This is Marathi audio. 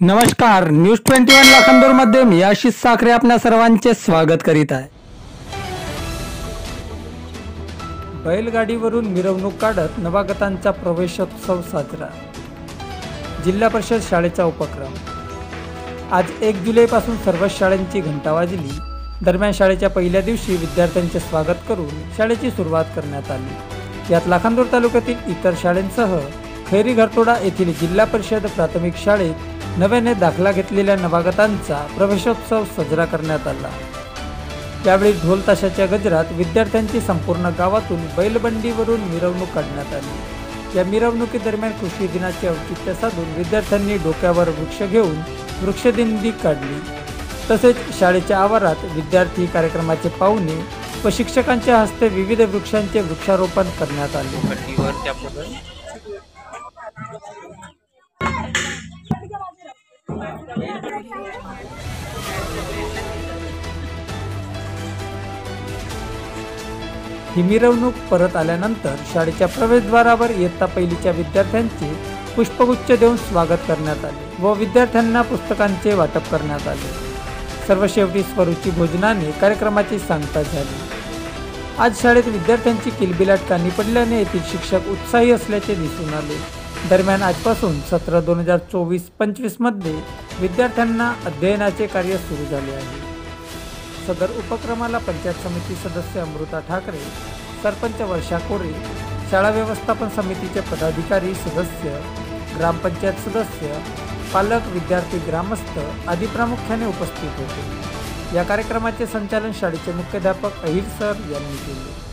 नमस्कार, न्यूज 21 लाखांदूरमध्ये मी आशिष साखरे आपल्या सर्वांचे स्वागत करीत आहे। बैलगाडीवरून मिरवणूक काढत नवागतांचा प्रवेशोत्सव साजरा। जिल्हा परिषद शाळेचा उपक्रम। आज 1 जुलैपासून सर्व शाळांची घंटा वाजली। दरम्यान शाळेच्या पहिल्या दिवशी विद्यार्थ्यांचे स्वागत करून शाळेची सुरुवात करण्यात आली। यात लाखांदूर तालुक्यातील इतर शाळांसह खैरी घरतोडा येथील जिल्हा परिषद प्राथमिक शाळेत नव्याने दाखला घेतलेल्या नवागतांचा प्रवेशोत्सव साजरा करण्यात आला। यावेळी ढोल ताशाच्या गजरात विद्यार्थ्यांची संपूर्ण गावातून बैलबंडीवरून मिरवणूक काढण्यात आली। या मिरवणुकीदरम्यान कृषी दिनाचे औचित्य साधून विद्यार्थ्यांनी डोक्यावर वृक्ष घेऊन वृक्षदिंडी काढली। तसेच शाळेच्या आवारात विद्यार्थी, कार्यक्रमाचे पाहुणे व शिक्षकांच्या हस्ते विविध वृक्षांचे वृक्षारोपण करण्यात आले। ही मिरवणूक परत आल्यानंतर शाळेच्या प्रवेशद्वारावर इयत्ता पहिलीच्या विद्यार्थ्यांचे पुष्पगुच्छ देऊन स्वागत करण्यात आले व विद्यार्थ्यांना पुस्तकांचे वाटप करण्यात आले। सर्व शेवटी स्वरूची भोजनाने कार्यक्रमाची सांगता झाली। आज शाळेत विद्यार्थ्यांची किलबिलाट कानी पडल्याने येथील शिक्षक उत्साही असल्याचे दिसून आले। दरम्यान आजपासून सत्र 2024-25 मध्ये विद्यार्थ्यांना अध्ययनाचे कार्य सुरू झाले आहे। सदर उपक्रमाला पंचायत समिती सदस्य अमृता ठाकरे, सरपंच वर्षा कोरे, शाळा व्यवस्थापन समितीचे पदाधिकारी सदस्य, ग्रामपंचायत सदस्य, पालक, विद्यार्थी, ग्रामस्थ आदी प्रामुख्याने उपस्थित होते। या कार्यक्रमाचे संचालन शाळेचे मुख्याध्यापक अहिर सर यांनी केले।